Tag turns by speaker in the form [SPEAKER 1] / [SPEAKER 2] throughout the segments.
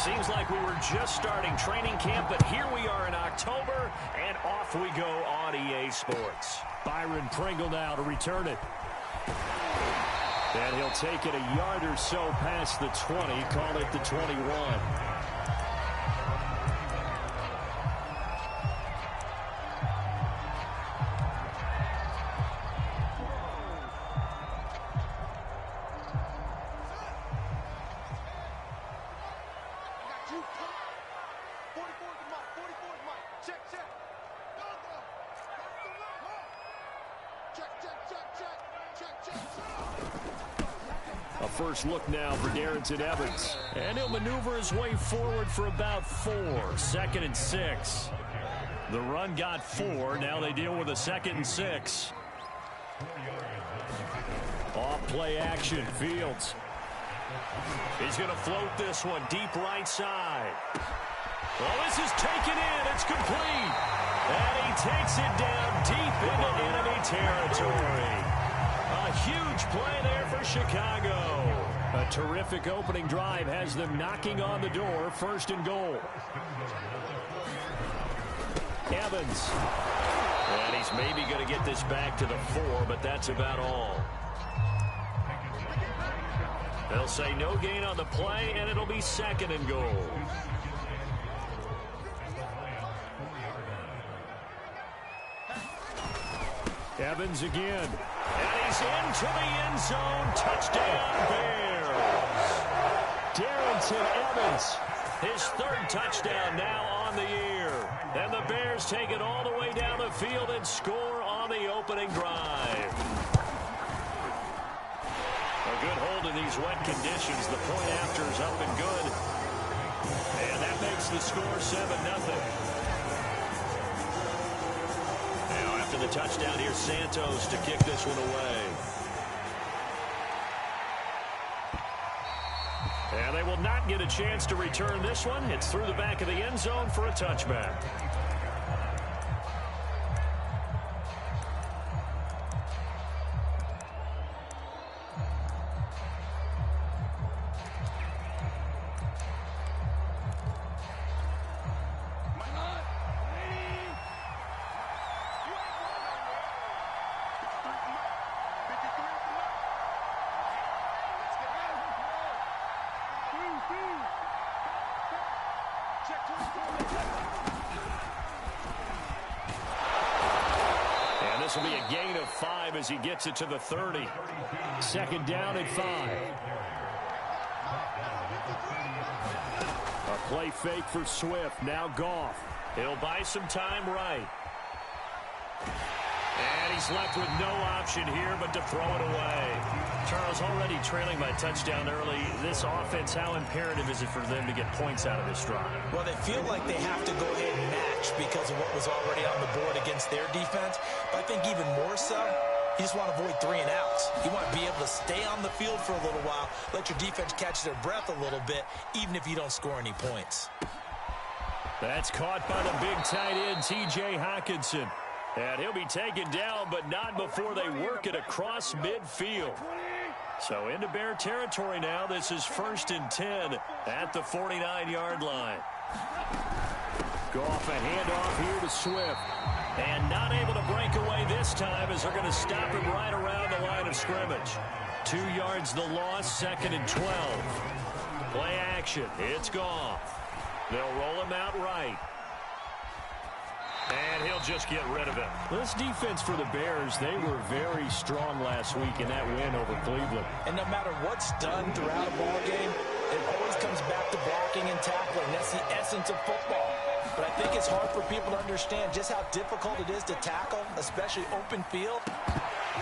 [SPEAKER 1] Seems like we were just starting training camp, but here we are in October, and off we go on EA Sports.
[SPEAKER 2] Byron Pringle now to return it. And he'll take it a yard or so past the 20, call it the 21. A first look now for Darrington Evans. And he'll maneuver his way forward for about 4. 2nd and 6. The run got 4. Now they deal with a 2nd and 6. Off play action. Fields. He's going to float this one deep right side. Well, this is taken in. It's complete. And he takes it down deep into enemy territory. A huge play there for Chicago. A terrific opening drive has them knocking on the door. 1st and goal. Evans.
[SPEAKER 1] And he's maybe going to get this back to the 4, but that's about all. They'll say no gain on the play, and it'll be 2nd and goal.
[SPEAKER 2] Evans again.
[SPEAKER 1] And he's into the end zone. Touchdown, Bears.
[SPEAKER 2] Darrington Evans.
[SPEAKER 1] His 3rd touchdown now on the year. And the Bears take it all the way down the field and score on the opening drive. A good hold in these wet conditions. The point after is up and good. And that makes the score 7-0. The touchdown here, Santos to kick this one away. And they will not get a chance to return this one. It's through the back of the end zone for a touchback. And this will be a gain of 5 as he gets it to the 30.
[SPEAKER 2] 2nd down and 5. A play fake for Swift. Now Goff.
[SPEAKER 1] He'll buy some time right. And he's left with no option here but to throw it away. Charles, already trailing by touchdown early. This offense, how imperative is it for them to get points out of this drive?
[SPEAKER 3] Well, they feel like they have to go ahead and match because of what was already on the board against their defense. But I think even more so, you just want to avoid 3 and outs. You want to be able to stay on the field for a little while, let your defense catch their breath a little bit, even if you don't score any points.
[SPEAKER 2] That's caught by the big tight end, T.J. Hockenson.
[SPEAKER 1] And he'll be taken down, but not before they work it across midfield. So into Bear territory now. This is 1st and 10 at the 49-yard line.
[SPEAKER 2] Goff a handoff here to Swift.
[SPEAKER 1] And not able to break away this time as they're going to stop him right around the line of scrimmage. 2 yards the loss, 2nd and 12. Play action. It's Goff. They'll roll him out right. And he'll just get rid of it.
[SPEAKER 2] This defense for the Bears, they were very strong last week in that win over Cleveland.
[SPEAKER 3] And no matter what's done throughout a ball game, it always comes back to blocking and tackling. That's the essence of football. But I think it's hard for people to understand just how difficult it is to tackle, especially open field.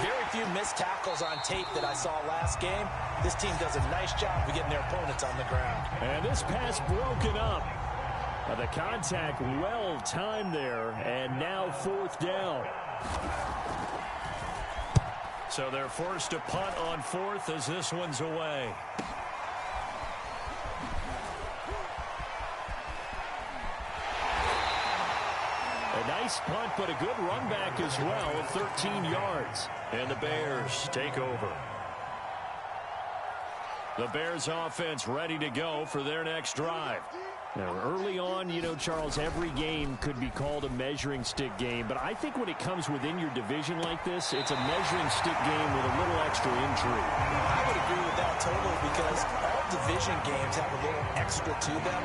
[SPEAKER 3] Very few missed tackles on tape that I saw last game. This team does a nice job of getting their opponents on the ground.
[SPEAKER 2] And this pass broken up. The contact well timed there, and now 4th down.
[SPEAKER 1] So they're forced to punt on 4th as this one's away.
[SPEAKER 2] A nice punt, but a good run back as well of 13 yards.
[SPEAKER 1] And the Bears take over. The Bears offense ready to go for their next drive.
[SPEAKER 2] Now, early on, you know, Charles, every game could be called a measuring stick game. But I think when it comes within your division like this, it's a measuring stick game with a little extra intrigue.
[SPEAKER 3] I would agree with that totally because all division games have a little extra to them.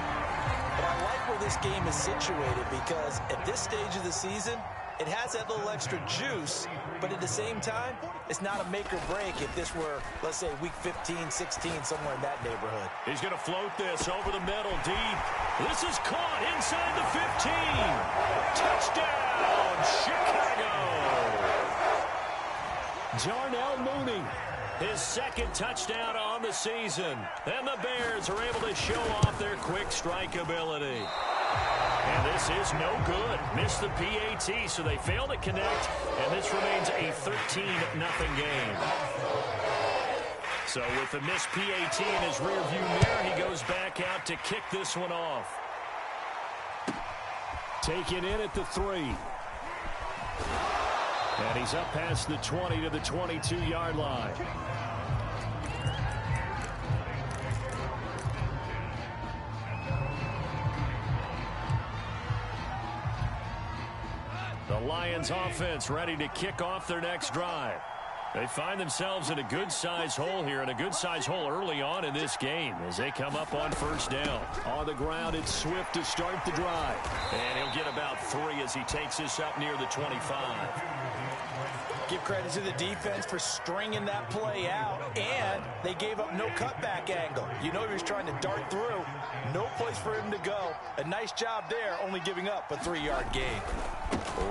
[SPEAKER 3] But I like where this game is situated because at this stage of the season, it has that little extra juice, but at the same time, it's not a make or break if this were, let's say, week 15, 16, somewhere in that neighborhood.
[SPEAKER 1] He's going to float this over the middle, deep. This is caught inside the 15. Touchdown, Chicago. Darnell Mooney, his second touchdown on the season. And the Bears are able to show off their quick strike ability. And this is no good. Missed the PAT, so they fail to connect, and this remains a 13-0 game. So with the missed PAT in his rearview mirror, he goes back out to kick this one off.
[SPEAKER 2] Taken in at the 3. And he's up past the 20 to the 22-yard line.
[SPEAKER 1] The Lions offense ready to kick off their next drive. They find themselves in a good-sized hole here, and a good-sized hole early on in this game as they come up on first down.
[SPEAKER 2] On the ground, it's Swift to start the drive.
[SPEAKER 1] And he'll get about 3 as he takes this up near the 25.
[SPEAKER 3] Give credit to the defense for stringing that play out, and they gave up no cutback angle. You know he was trying to dart through. No place for him to go. A nice job there, only giving up a 3-yard gain.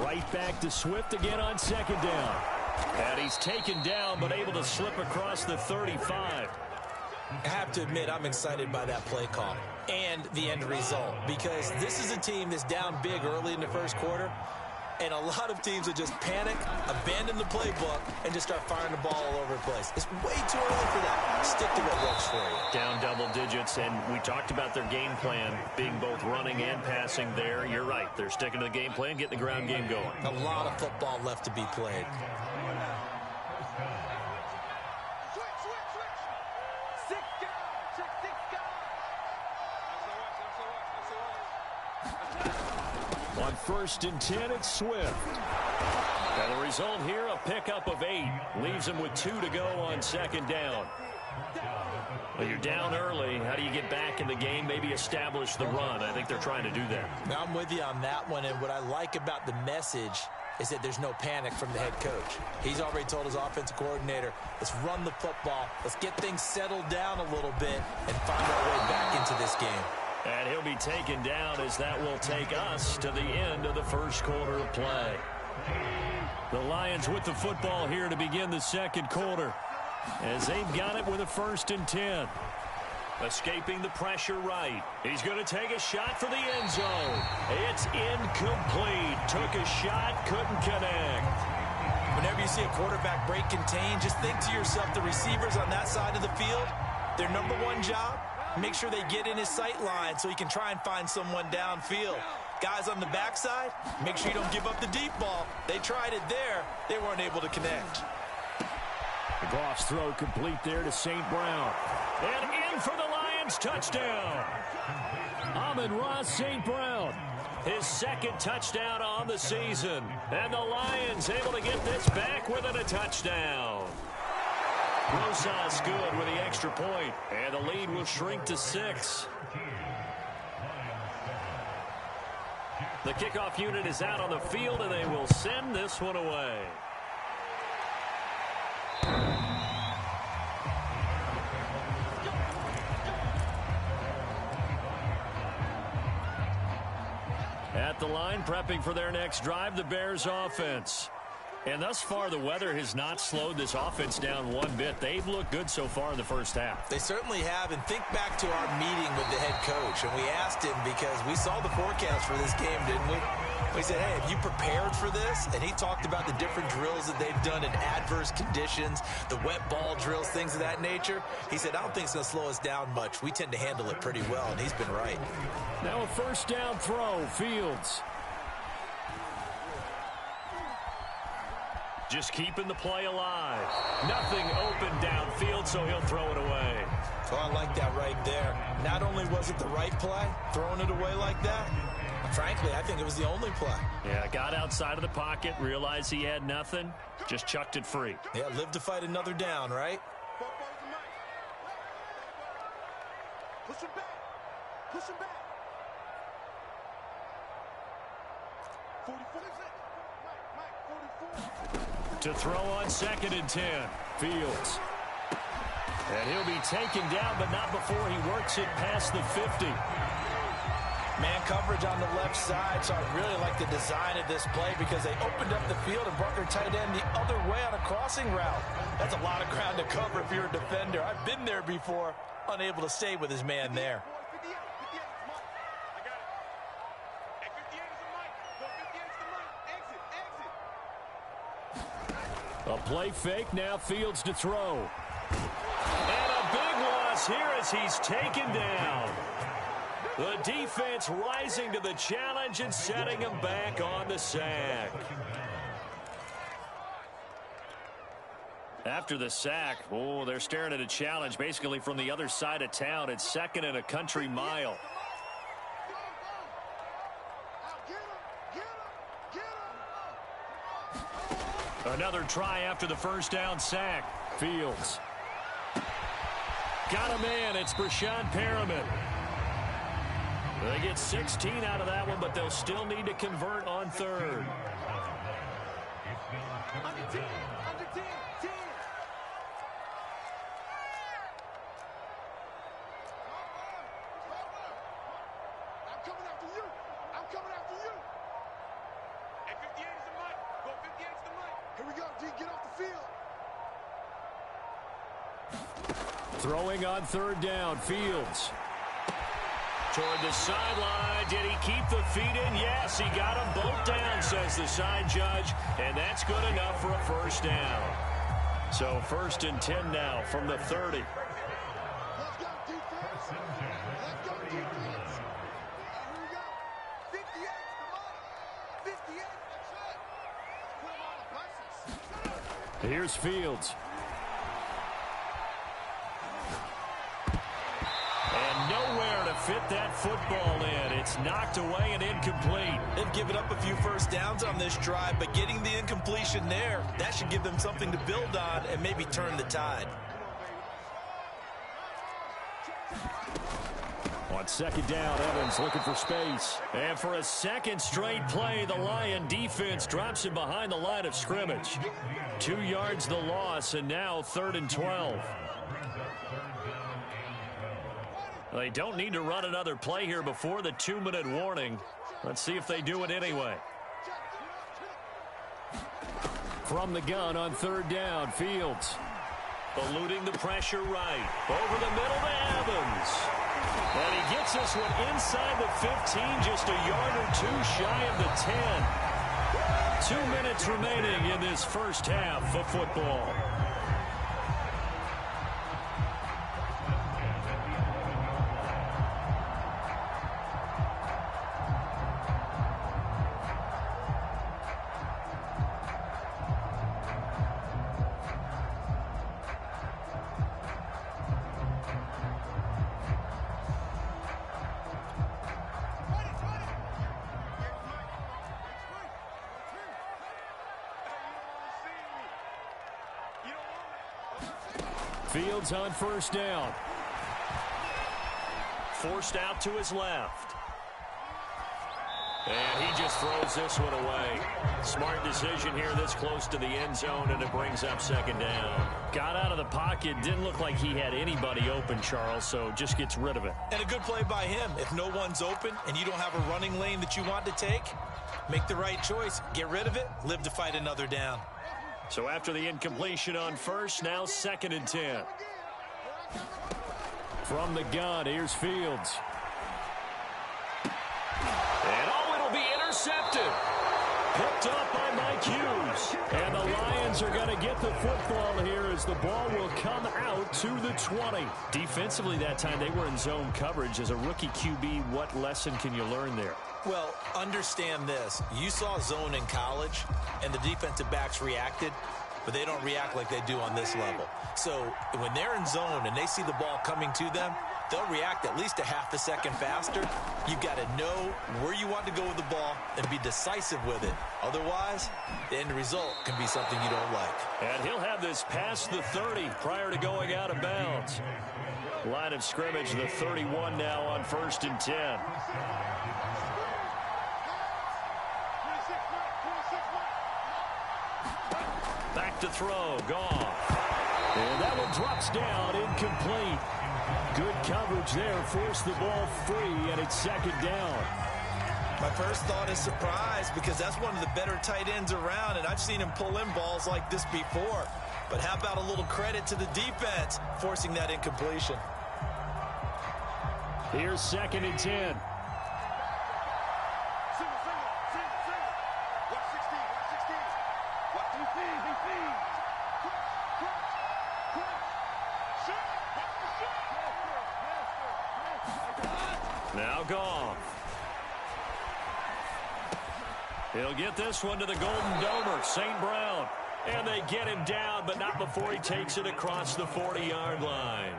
[SPEAKER 2] Right back to Swift again on second down.
[SPEAKER 1] And he's taken down, but able to slip across the 35.
[SPEAKER 3] I have to admit, I'm excited by that play call and the end result because this is a team that's down big early in the first quarter, and a lot of teams that just panic, abandon the playbook, and just start firing the ball all over the place. It's way too early for that. Stick to what works for you.
[SPEAKER 1] Down double digits, and we talked about their game plan being both running and passing there. You're right. They're sticking to the game plan, getting the ground game going.
[SPEAKER 3] A lot of football left to be played.
[SPEAKER 2] On 1st and 10, it's Swift.
[SPEAKER 1] And the result here, a pickup of 8. Leaves him with 2 to go on second down. Well, you're down early. How do you get back in the game? Maybe establish the run. I think they're trying to do that.
[SPEAKER 3] Now, I'm with you on that one, and what I like about the message is that there's no panic from the head coach. He's already told his offensive coordinator, let's run the football, let's get things settled down a little bit, and find our way back into this game.
[SPEAKER 1] And he'll be taken down as that will take us to the end of the first quarter of play. The Lions with the football here to begin the second quarter as they've got it with a 1st and 10. Escaping the pressure right. He's going to take a shot for the end zone. It's incomplete. Took a shot, couldn't connect.
[SPEAKER 3] Whenever you see a quarterback break contain, just think to yourself, the receivers on that side of the field, their number one job, make sure they get in his sight line so he can try and find someone downfield. Guys on the backside, make sure you don't give up the deep ball. They tried it there. They weren't able to connect.
[SPEAKER 2] The Goff's throw complete there to St. Brown.
[SPEAKER 1] And in for the Lions touchdown.
[SPEAKER 2] Amon-Ra St. Brown.
[SPEAKER 1] His second touchdown on the season. And the Lions able to get this back within a touchdown. Rosas good with the extra point, and the lead will shrink to 6. The kickoff unit is out on the field, and they will send this one away. At the line, prepping for their next drive, the Bears offense. And thus far, the weather has not slowed this offense down one bit. They've looked good so far in the first half.
[SPEAKER 3] They certainly have, and think back to our meeting with the head coach, and we asked him because we saw the forecast for this game, didn't we? We said, hey, have you prepared for this? And he talked about the different drills that they've done in adverse conditions, the wet ball drills, things of that nature. He said, I don't think it's going to slow us down much. We tend to handle it pretty well, and he's been right.
[SPEAKER 2] Now a 1st down throw, Fields.
[SPEAKER 1] Just keeping the play alive. Nothing open downfield, so he'll throw it away.
[SPEAKER 3] Oh, I like that right there. Not only was it the right play, throwing it away like that, frankly, I think it was the only play.
[SPEAKER 1] Yeah, got outside of the pocket, realized he had nothing, just chucked it free.
[SPEAKER 3] Yeah, live to fight another down, right?
[SPEAKER 4] Push him back. Push him back. 44.
[SPEAKER 1] To throw on 2nd and 10. Fields. And he'll be taken down, but not before he works it past the 50.
[SPEAKER 3] Man coverage on the left side, so I really like the design of this play because they opened up the field and brought their tight end the other way on a crossing route. That's a lot of ground to cover if you're a defender. I've been there before, unable to stay with his man there.
[SPEAKER 1] A play fake, now Fields to throw. And a big loss here as he's taken down. The defense rising to the challenge and setting him back on the sack. After the sack, oh, they're staring at a challenge basically from the other side of town. It's 2nd and a country mile. Another try after the first down sack. Fields. Got a man. It's Brashad Perriman. They get 16 out of that one, but they'll still need to convert on 3rd.
[SPEAKER 4] Under 10. Under 10. 10. I'm coming after you. I'm coming after you. Hey, 58 is the mic. Go 58 is the mic. Here we go, D. Get off the field.
[SPEAKER 1] Throwing on 3rd down. Fields. Toward the sideline. Did he keep the feet in? Yes, he got them both down, says the side judge. And that's good enough for a first down. So 1st and 10 now from the 30.
[SPEAKER 4] Let's go, defense. Let's go, defense. Here we go. 58 is the mic. 58. That's it. Put him on the buses.
[SPEAKER 1] Here's Fields. And nowhere to fit that football in. It's knocked away and incomplete.
[SPEAKER 3] They've given up a few first downs on this drive, but getting the incompletion there, that should give them something to build on and maybe turn the tide.
[SPEAKER 1] On 2nd down, Evans looking for space. And for a 2nd straight play, the Lion defense drops him behind the line of scrimmage. 2 yards the loss, and now 3rd and 12. They don't need to run another play here before the 2-minute warning. Let's see if they do it anyway. From the gun on 3rd down, Fields. Eluding the pressure right. Over the middle to Evans. And he gets this one inside the 15, just a yard or 2 shy of the 10. 2 minutes remaining in this first half of football. Fields on 1st down. Forced out to his left. And he just throws this one away. Smart decision here this close to the end zone, and it brings up 2nd down. Got out of the pocket. Didn't look like he had anybody open, Charles, so just gets rid of it.
[SPEAKER 3] And a good play by him. If no one's open and you don't have a running lane that you want to take, make the right choice. Get rid of it. Live to fight another down.
[SPEAKER 1] So after the incompletion on 1st, now 2nd and 10. From the gun, here's Fields. And it'll be intercepted. Picked up by Mike Hughes. And the Lions are going to get the football here as the ball will come out to the 20. Defensively that time, they were in zone coverage. As a rookie QB, what lesson can you learn there?
[SPEAKER 3] Well, understand this. You saw zone in college, and the defensive backs reacted. but they don't react like they do on this level. So when they're in zone and they see the ball coming to them, they'll react at least a half a second faster. You've got to know where you want to go with the ball and be decisive with it. Otherwise, the end result can be something you don't like.
[SPEAKER 1] And he'll have this past the 30 prior to going out of bounds. Line of scrimmage, the 31 now on 1st and 10. Back to throw, gone. And that one drops down, incomplete. Good coverage there, forced the ball free, and it's 2nd down.
[SPEAKER 3] My first thought is surprise, because that's one of the better tight ends around, and I've seen him pull in balls like this before. But how about a little credit to the defense forcing that incompletion?
[SPEAKER 1] Here's 2nd and 10. Now Goff. He'll get this one to the Golden Domer, St. Brown. And they get him down, but not before he takes it across the 40-yard line.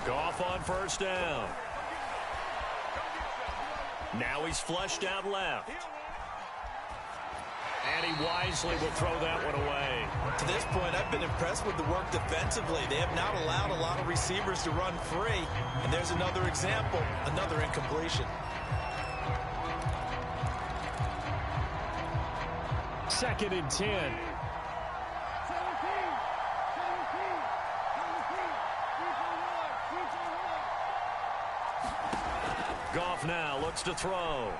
[SPEAKER 1] Goff on 1st down. Now he's flushed out left. And he wisely will throw that one away.
[SPEAKER 3] To this point, I've been impressed with the work defensively. They have not allowed a lot of receivers to run free. And there's another example, another incompletion.
[SPEAKER 1] 2nd and 10. Goff now looks to throw.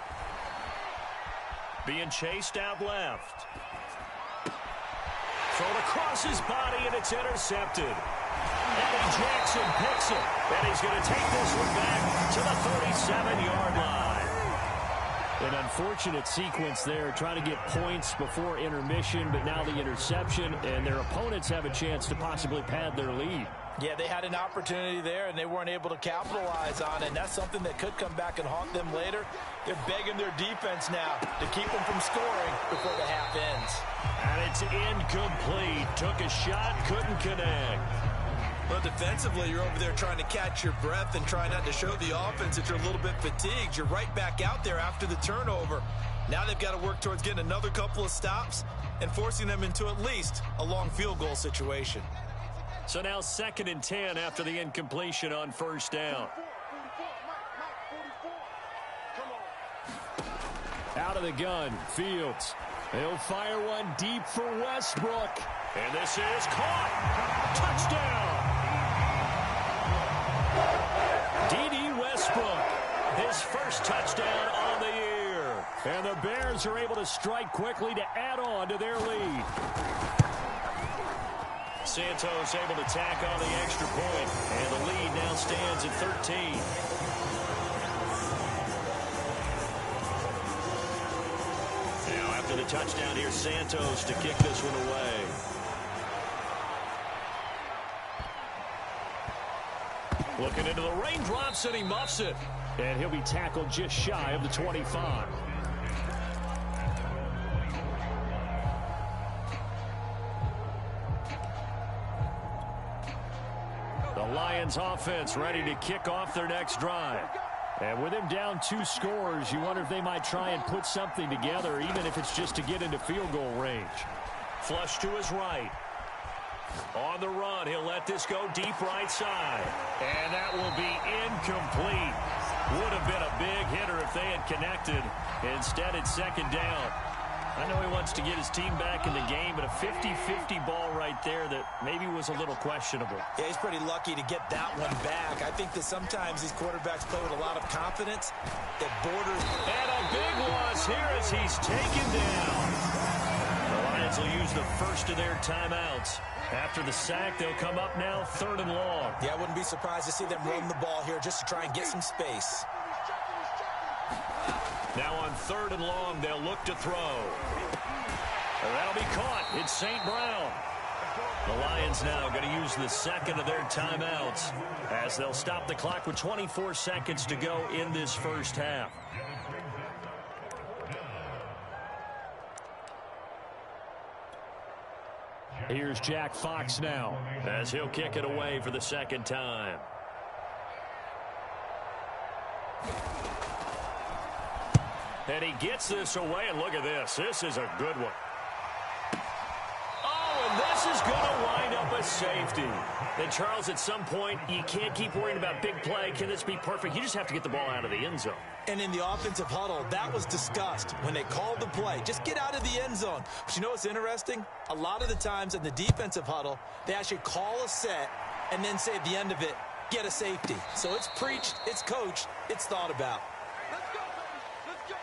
[SPEAKER 1] Being chased out left. Thrown across his body, and it's intercepted. Eddie Jackson picks it, and he's going to take this one back to the 37-yard line. An unfortunate sequence there, trying to get points before intermission, but now the interception, and their opponents have a chance to possibly pad their lead.
[SPEAKER 3] Yeah, they had an opportunity there, and they weren't able to capitalize on it, and that's something that could come back and haunt them later. They're begging their defense now to keep them from scoring before the half ends.
[SPEAKER 1] And it's incomplete. Took a shot, couldn't connect.
[SPEAKER 3] Well, defensively, you're over there trying to catch your breath and try not to show the offense that you're a little bit fatigued. You're right back out there after the turnover. Now they've got to work towards getting another couple of stops and forcing them into at least a long field goal situation.
[SPEAKER 1] So now 2nd and 10 after the incompletion on 1st down. Out of the gun, Fields. He'll fire one deep for Westbrook. And this is caught. Touchdown. D.D. Westbrook, his first touchdown on the year. And the Bears are able to strike quickly to add on to their lead. Santos able to tack on the extra point, and the lead now stands at 13. Now after the touchdown, here's Santos to kick this one away. Looking into the raindrops, and he muffs it. And he'll be tackled just shy of the 25. Lions offense ready to kick off their next drive. And with him down 2 scores, you wonder if they might try and put something together, even if it's just to get into field goal range. Flush to his right. On the run, he'll let this go deep right side. And that will be incomplete. Would have been a big hitter if they had connected. Instead, it's 2nd down. I know he wants to get his team back in the game, but a 50-50 ball right there that maybe was a little questionable.
[SPEAKER 3] Yeah, he's pretty lucky to get that one back. I think that sometimes these quarterbacks play with a lot of confidence that borders.
[SPEAKER 1] And a big loss here as he's taken down. The Lions will use the first of their timeouts. After the sack, they'll come up now 3rd and long.
[SPEAKER 3] Yeah, I wouldn't be surprised to see them run the ball here just to try and get some space.
[SPEAKER 1] Now on 3rd and long, they'll look to throw. That'll be caught. It's St. Brown. The Lions now going to use the 2nd of their timeouts as they'll stop the clock with 24 seconds to go in this first half. Here's Jack Fox now as he'll kick it away for the second time. And he gets this away, and look at this. This is a good one. Oh, and this is going to wind up a safety. Then, Charles, at some point, you can't keep worrying about big play. Can this be perfect? You just have to get the ball out of the end zone.
[SPEAKER 3] And in the offensive huddle, that was discussed when they called the play. Just get out of the end zone. But you know what's interesting? A lot of the times in the defensive huddle, they actually call a set and then say at the end of it, get a safety. So it's preached, it's coached, it's thought about.
[SPEAKER 4] Let's go, baby. Let's go.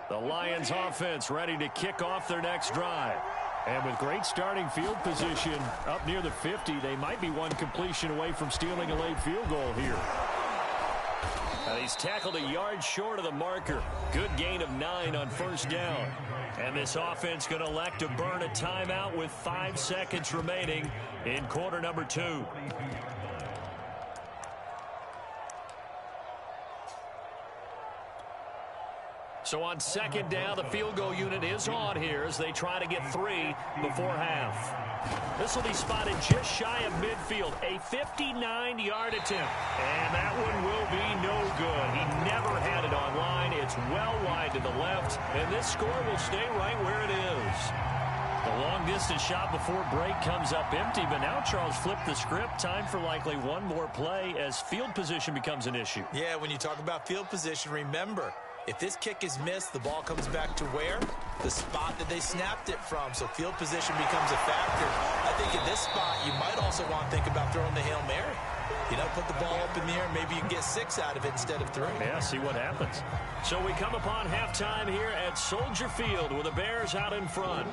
[SPEAKER 1] The Lions offense ready to kick off their next drive. And with great starting field position up near the 50, they might be one completion away from stealing a late field goal here. And he's tackled a yard short of the marker. Good gain of 9 on first down. And this offense going to elect to burn a timeout with 5 seconds remaining in quarter number 2. So on second down, the field goal unit is on here as they try to get 3 before half. This will be spotted just shy of midfield, a 59-yard attempt. And that one will be no good. He never had it on line. It's well wide to the left, and this score will stay right where it is. The long-distance shot before break comes up empty, but now Charles flipped the script. Time for likely one more play as field position becomes an issue.
[SPEAKER 3] Yeah, when you talk about field position, remember, if this kick is missed, the ball comes back to where? The spot that they snapped it from. So field position becomes a factor. I think at this spot, you might also want to think about throwing the Hail Mary. You know, put the ball up in the air. Maybe you can get 6 out of it instead of 3.
[SPEAKER 1] Yeah, see what happens. So we come upon halftime here at Soldier Field with the Bears out in front.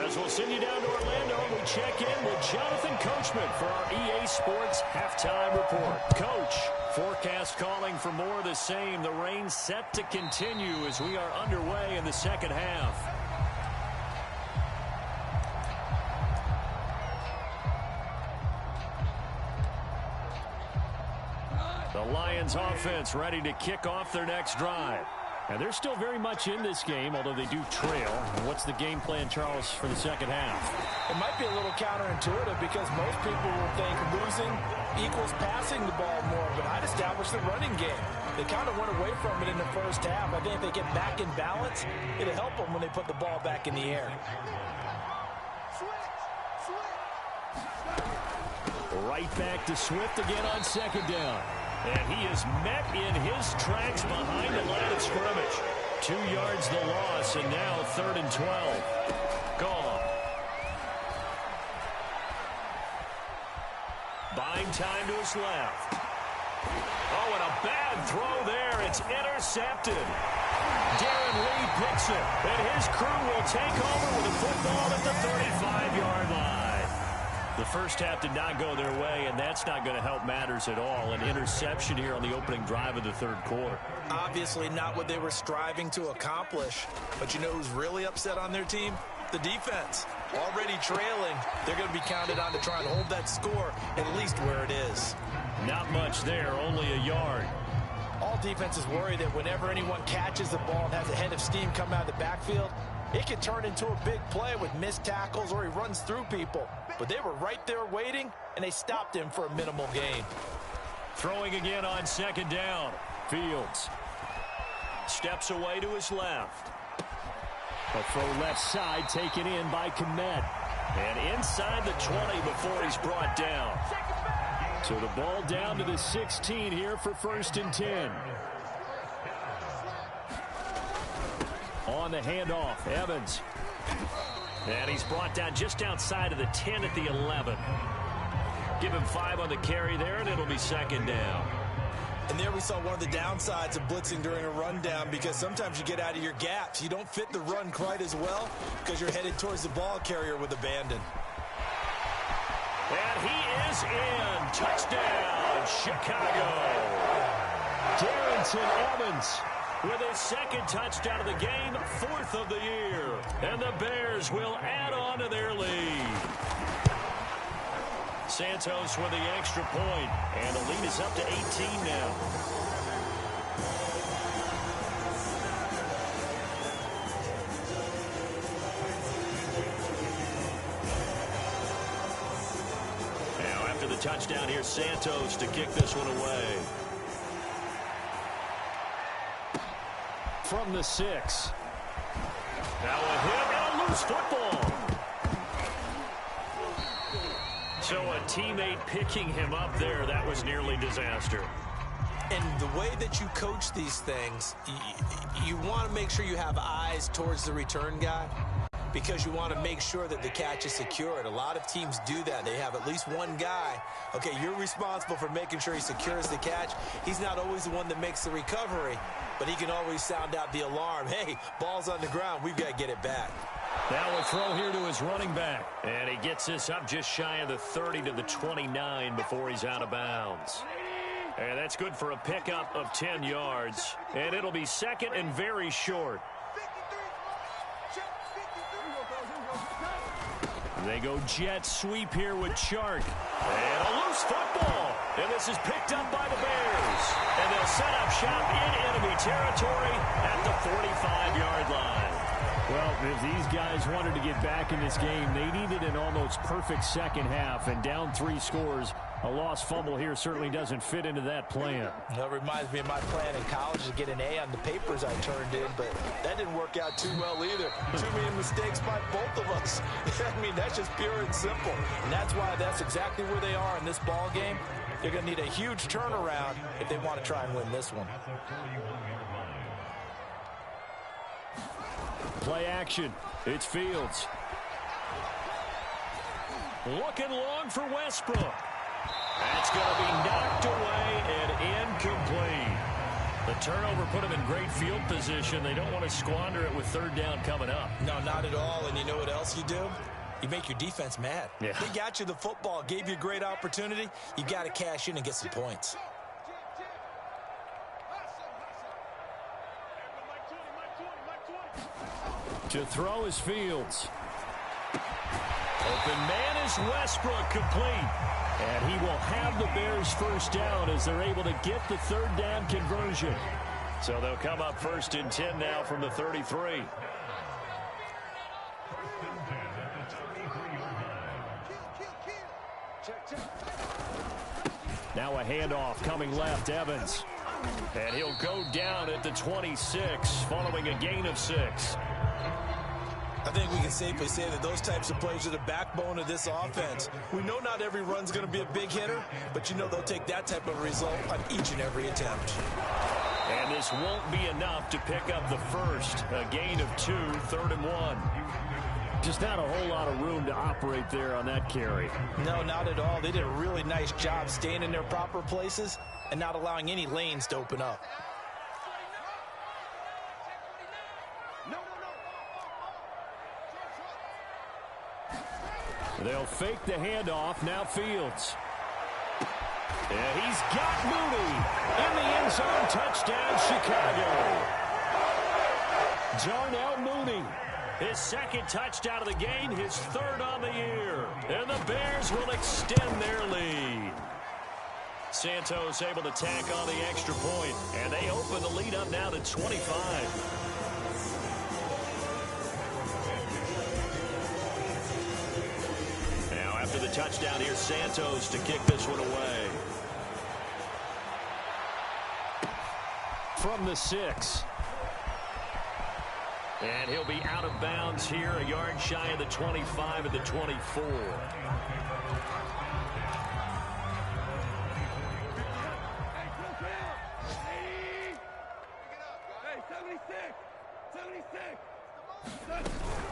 [SPEAKER 1] As we'll send you down to Orlando, we check in with Jonathan Coachman for our EA Sports Halftime Report. Coach, forecast calling for more of the same. The rain set to continue as we are underway in the second half. The Lions offense ready to kick off their next drive. And they're still very much in this game, although they do trail. And what's the game plan, Charles, for the second half?
[SPEAKER 3] It might be a little counterintuitive because most people will think losing equals passing the ball more, but I'd establish the running game. They kind of went away from it in the first half. I think if they get back in balance, it'll help them when they put the ball back in the air.
[SPEAKER 1] Right back to Swift again on second down. And he is met in his tracks behind the line of scrimmage. 2 yards the loss, and now 3rd and 12. Gone. Buying time to his left. Oh, and a bad throw there. It's intercepted. Darren Lee picks it, and his crew will take over with a football at the 35-yard line. The first half did not go their way, and that's not going to help matters at all. An interception here on the opening drive of the third quarter.
[SPEAKER 3] Obviously not what they were striving to accomplish. But you know who's really upset on their team? The defense. Already trailing, they're going to be counted on to try and hold that score at least where it is.
[SPEAKER 1] Not much there, only a yard.
[SPEAKER 3] All defenses worry that whenever anyone catches the ball and has a head of steam come out of the backfield, it can turn into a big play with missed tackles or he runs through people. But they were right there waiting, and they stopped him for a minimal gain.
[SPEAKER 1] Throwing again on second down. Fields steps away to his left. A throw left side taken in by Kmet. And inside the 20 before he's brought down. So the ball down to the 16 here for 1st and 10. On the handoff, Evans. And he's brought down just outside of the 10 at the 11. Give him 5 on the carry there, and it'll be 2nd down.
[SPEAKER 3] And there we saw one of the downsides of blitzing during a rundown, because sometimes you get out of your gaps. You don't fit the run quite as well because you're headed towards the ball carrier with abandon.
[SPEAKER 1] And he is in. Touchdown, Chicago. Darrington Evans with his 2nd touchdown of the game, 4th of the year. And the Bears will add on to their lead. Santos with the extra point, and the lead is up to 18 now. Now after the touchdown, here's Santos to kick this one away. From the 6. Now a hit and a loose football. So a teammate picking him up there, that was nearly disaster.
[SPEAKER 3] And the way that you coach these things, you want to make sure you have eyes towards the return guy because you want to make sure that the catch is secured. A lot of teams do that. They have at least one guy. Okay, you're responsible for making sure he secures the catch. He's not always the one that makes the recovery, but he can always sound out the alarm. Hey, ball's on the ground. We've got to get it back.
[SPEAKER 1] Now a throw here to his running back. And he gets this up just shy of the 30 to the 29 before he's out of bounds. And that's good for a pickup of 10 yards. And it'll be second and very short. They go jet sweep here with Chark. And a loose football. And this is picked up by the Bears. And they'll set up shop in enemy territory at the 45-yard line.
[SPEAKER 2] Well, if these guys wanted to get back in this game, they needed an almost perfect second half, and down 3 scores. A lost fumble here certainly doesn't fit into that plan.
[SPEAKER 3] That reminds me of my plan in college to get an A on the papers I turned in, but that didn't work out too well either. Too many mistakes by both of us. I mean, that's just pure and simple. And that's why that's exactly where they are in this ball game. They're going to need a huge turnaround if they want to try and win this one.
[SPEAKER 2] Play action. It's Fields.
[SPEAKER 1] Looking long for Westbrook. That's going to be knocked away and incomplete. The turnover put him in great field position. They don't want to squander it with third down coming up.
[SPEAKER 3] No, not at all. And you know what else you do? You make your defense mad.
[SPEAKER 1] Yeah.
[SPEAKER 3] They got you the football, gave you a great opportunity. You got to cash in and get some points.
[SPEAKER 2] To throw is Fields.
[SPEAKER 1] Open man is Westbrook, complete.
[SPEAKER 2] And he will have the Bears first down as they're able to get the third down conversion.
[SPEAKER 1] So they'll come up first and 10 now from the 33.
[SPEAKER 2] Now a handoff coming left, Evans.
[SPEAKER 1] And he'll go down at the 26 following a gain of 6.
[SPEAKER 3] I think we can safely say that those types of plays are the backbone of this offense. We know not every run's going to be a big hitter, but you know they'll take that type of result on each and every attempt.
[SPEAKER 1] And this won't be enough to pick up the first. A gain of 2, 3rd and 1.
[SPEAKER 2] Just not a whole lot of room to operate there on that carry.
[SPEAKER 3] No, not at all. They did a really nice job staying in their proper places and not allowing any lanes to open up.
[SPEAKER 2] They'll fake the handoff. Now Fields.
[SPEAKER 1] Yeah, he's got Mooney in the end zone. Touchdown, Chicago. Darnell Mooney, his second touchdown of the game, his 3rd on the year. And the Bears will extend their lead. Santos able to tack on the extra point, and they open the lead up now to 25. After the touchdown, here's Santos to kick this one away.
[SPEAKER 2] From the 6.
[SPEAKER 1] And he'll be out of bounds here, a yard shy of the 25 at the 24.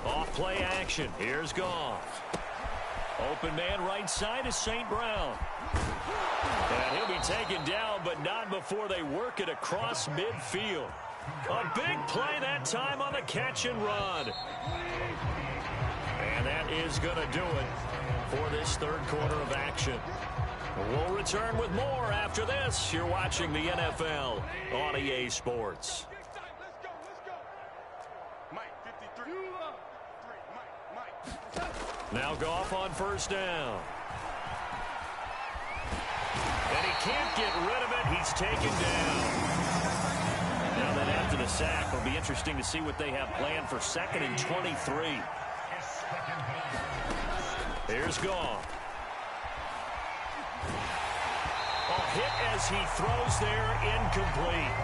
[SPEAKER 1] Off play action. Here's Goff. Open man right side is St. Brown. And he'll be taken down, but not before they work it across midfield. A big play that time on the catch and run. And that is going to do it for this 3rd quarter of action. We'll return with more after this. You're watching the NFL on EA Sports. Now Goff on 1st down. can't get rid of it. He's taken down. Now then, after the sack, it'll be interesting to see what they have planned for 2nd and 23. Here's Goff. A hit as he throws there, incomplete.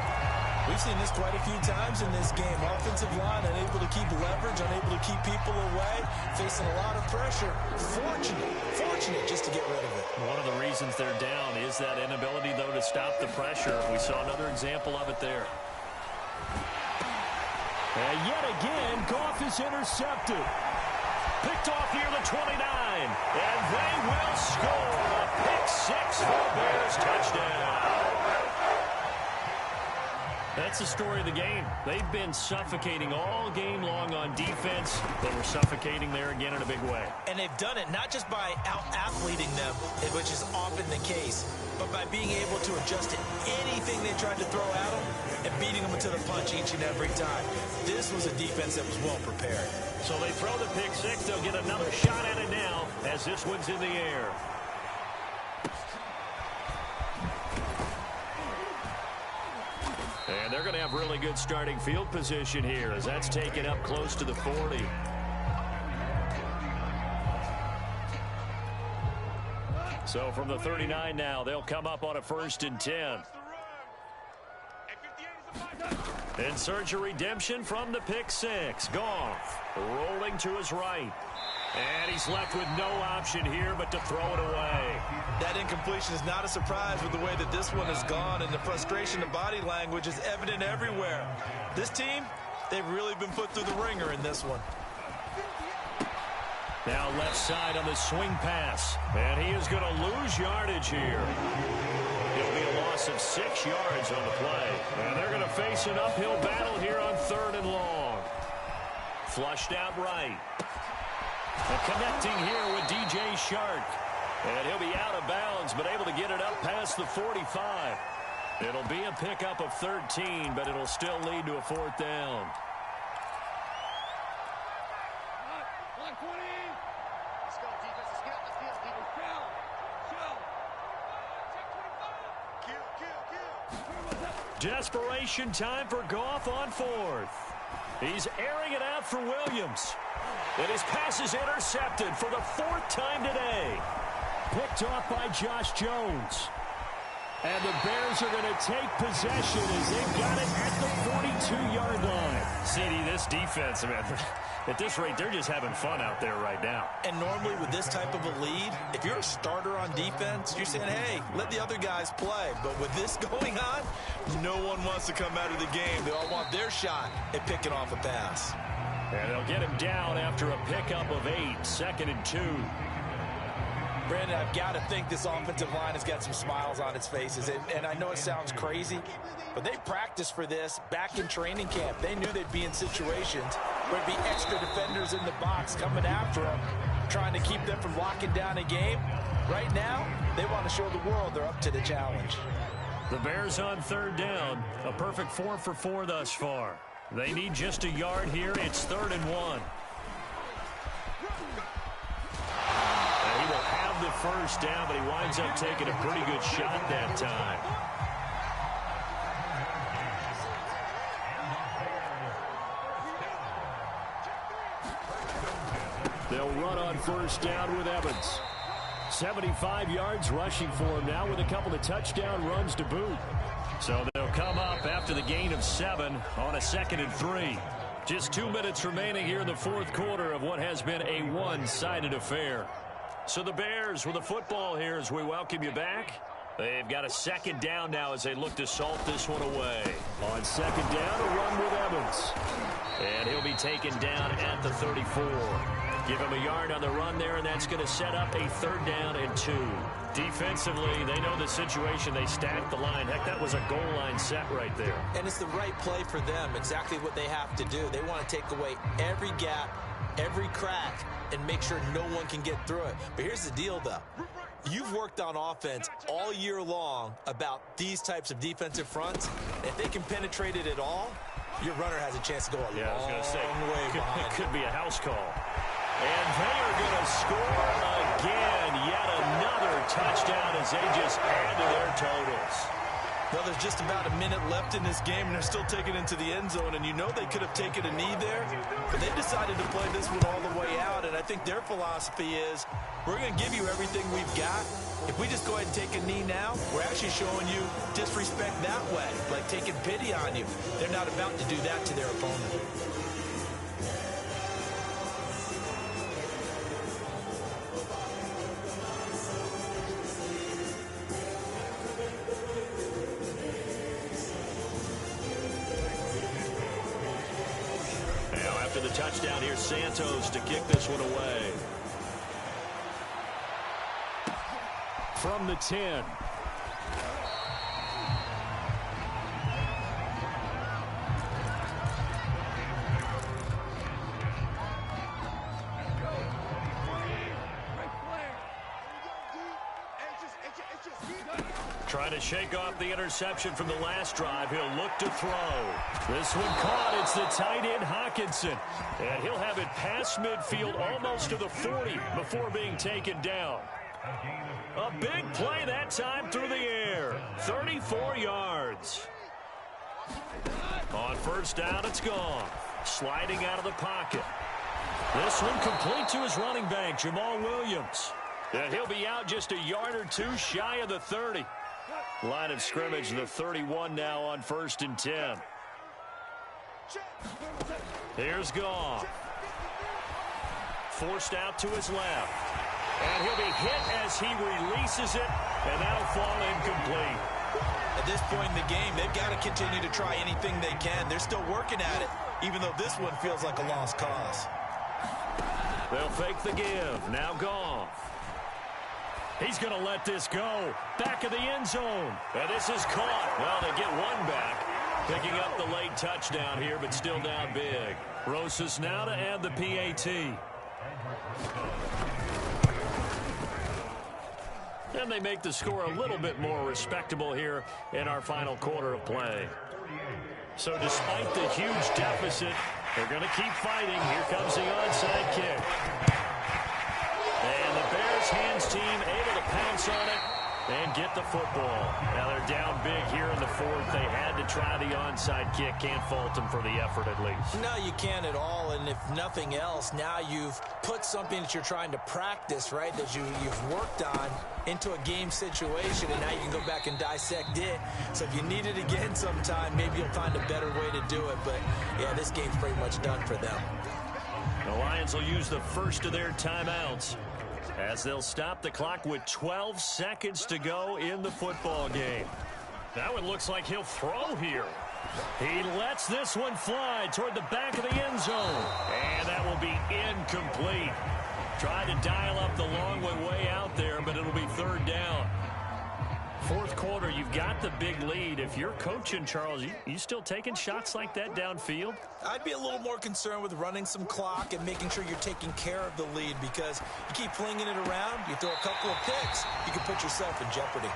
[SPEAKER 3] We've seen this quite a few times in this game. Offensive line unable to keep leverage, unable to keep people away, facing a lot of pressure. Fortunate just to get rid of it.
[SPEAKER 1] One of the reasons they're down is that inability, though, to stop the pressure. We saw another example of it there. And yet again, Goff is intercepted. Picked off near the 29. And they will score. A pick six for the Bears. Touchdown. That's the story of the game. They've been suffocating all game long on defense. They were suffocating there again in a big way.
[SPEAKER 3] And they've done it not just by out-athleting them, which is often the case, but by being able to adjust to anything they tried to throw at them and beating them to the punch each and every time. This was a defense that was well prepared.
[SPEAKER 1] So they throw the pick six. They'll get another shot at it now as this one's in the air. And they're going to have really good starting field position here as that's taken up close to the 40. So from the 39 now, they'll come up on a 1st and 10. In search of redemption from the pick six. Goff rolling to his right. And he's left with no option here but to throw it away.
[SPEAKER 3] That incompletion is not a surprise with the way that this one has gone, and the frustration of body language is evident everywhere. This team, they've really been put through the ringer in this one.
[SPEAKER 1] Now left side on the swing pass. And he is going to lose yardage here. It'll be a loss of 6 yards on the play. And they're going to face an uphill battle here on 3rd and long. Flushed out right. And connecting here with DJ Shark. And he'll be out of bounds, but able to get it up past the 45. It'll be a pickup of 13, but it'll still lead to a 4th down.
[SPEAKER 4] Let's go, defense. Let's get up the field, people. Kill.
[SPEAKER 1] Desperation time for Goff on 4th. He's airing it out for Williams. And his pass is intercepted for the 4th time today. Picked off by Josh Jones. And the Bears are going to take possession as they've got it at the 42-yard line. CD, this defense, man, at this rate, they're just having fun out there right now.
[SPEAKER 3] And normally with this type of a lead, if you're a starter on defense, you're saying, hey, let the other guys play. But with this going on, no one wants to come out of the game. They all want their shot at picking off a pass.
[SPEAKER 1] And they'll get him down after a pickup of 8, 2nd and 2.
[SPEAKER 3] Brandon, I've got to think this offensive line has got some smiles on its faces. And I know it sounds crazy, but they practiced for this back in training camp. They knew they'd be in situations where there'd be extra defenders in the box coming after them, trying to keep them from locking down a game. Right now, they want to show the world they're up to the challenge.
[SPEAKER 1] The Bears on 3rd down. A perfect 4 for 4 thus far. They need just a yard here. It's 3rd and 1. And he will have the 1st down, but he winds up taking a pretty good shot that time. They'll run on 1st down with Evans. 75 yards rushing for him now with a couple of touchdown runs to boot. So they'll come up after the gain of 7 on a 2nd and 3. Just 2 minutes remaining here in the 4th quarter of what has been a one-sided affair. So the Bears with the football here as we welcome you back. They've got a 2nd down now as they look to salt this one away. On 2nd down, a run with Evans. And he'll be taken down at the 34. Give him a yard on the run there, and that's going to set up a 3rd down and 2. Defensively, they know the situation. They stacked the line. Heck, that was a goal line set right there.
[SPEAKER 3] And it's the right play for them, exactly what they have to do. They want to take away every gap, every crack, and make sure no one can get through it. But here's the deal, though. You've worked on offense all year long about these types of defensive fronts. If they can penetrate it at all, your runner has a chance to go a long way behind.
[SPEAKER 1] It could be a house call. And they are going to score again. Yet another touchdown as they just add to their totals.
[SPEAKER 3] Well, there's just about a minute left in this game, and they're still taking it into the end zone. And you know they could have taken a knee there, but they decided to play this one all the way out. And I think their philosophy is, we're going to give you everything we've got. If we just go ahead and take a knee now, we're actually showing you disrespect that way, like taking pity on you. They're not about to do that to their opponent.
[SPEAKER 1] Now after the touchdown, here's Santos to kick this one away. From the 10. Trying to shake off the interception from the last drive. He'll look to throw. This one caught. It's the tight end, Hawkinson. And he'll have it past midfield almost to the 40 before being taken down. A big play that time through the air. 34 yards. On first down, it's gone. Sliding out of the pocket. This one complete to his running back, Jamal Williams. And he'll be out just a yard or two shy of the 30. Line of scrimmage, the 31 now on 1st and 10. Here's Goff. Forced out to his left. And he'll be hit as he releases it, and that'll fall incomplete.
[SPEAKER 3] At this point in the game, they've got to continue to try anything they can. They're still working at it, even though this one feels like a lost cause.
[SPEAKER 1] They'll fake the give. Now Goff. He's going to let this go. Back of the end zone. And this is caught. Well, they get one back. Picking up the late touchdown here, but still down big. Rosas now to add the PAT. And they make the score a little bit more respectable here in our final quarter of play. So despite the huge deficit, they're going to keep fighting. Here comes the onside kick. And the Bears hands team able to pounce on it and get the football. Now they're down big here in the fourth. They had to try the onside kick. Can't fault them for the effort at least.
[SPEAKER 3] No, you can't at all. And if nothing else, now you've put something that you're trying to practice, right, that you've worked on into a game situation, and now you can go back and dissect it. So if you need it again sometime, maybe you'll find a better way to do it. But, yeah, this game's pretty much done for them.
[SPEAKER 1] The Lions will use the first of their timeouts as they'll stop the clock with 12 seconds to go in the football game. That one looks like he'll throw here. He lets this one fly toward the back of the end zone. And that will be incomplete. Tried to dial up the long one way out there, but it'll be third down. Fourth quarter, you've got the big lead. If you're coaching, Charles, you still taking shots like that downfield?
[SPEAKER 3] I'd be a little more concerned with running some clock and making sure you're taking care of the lead, because you keep flinging it around, you throw a couple of picks, you can put yourself in jeopardy.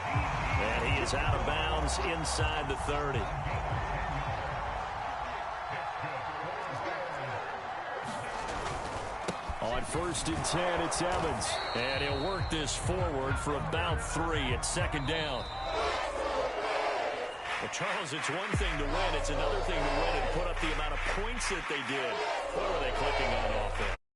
[SPEAKER 1] And he is out of bounds inside the 30. On 1st and 10, it's Evans. And he'll work this forward for about 3 at second down. Well, Charles, it's one thing to win. It's another thing to win and put up the amount of points that they did. What were they clicking on offense?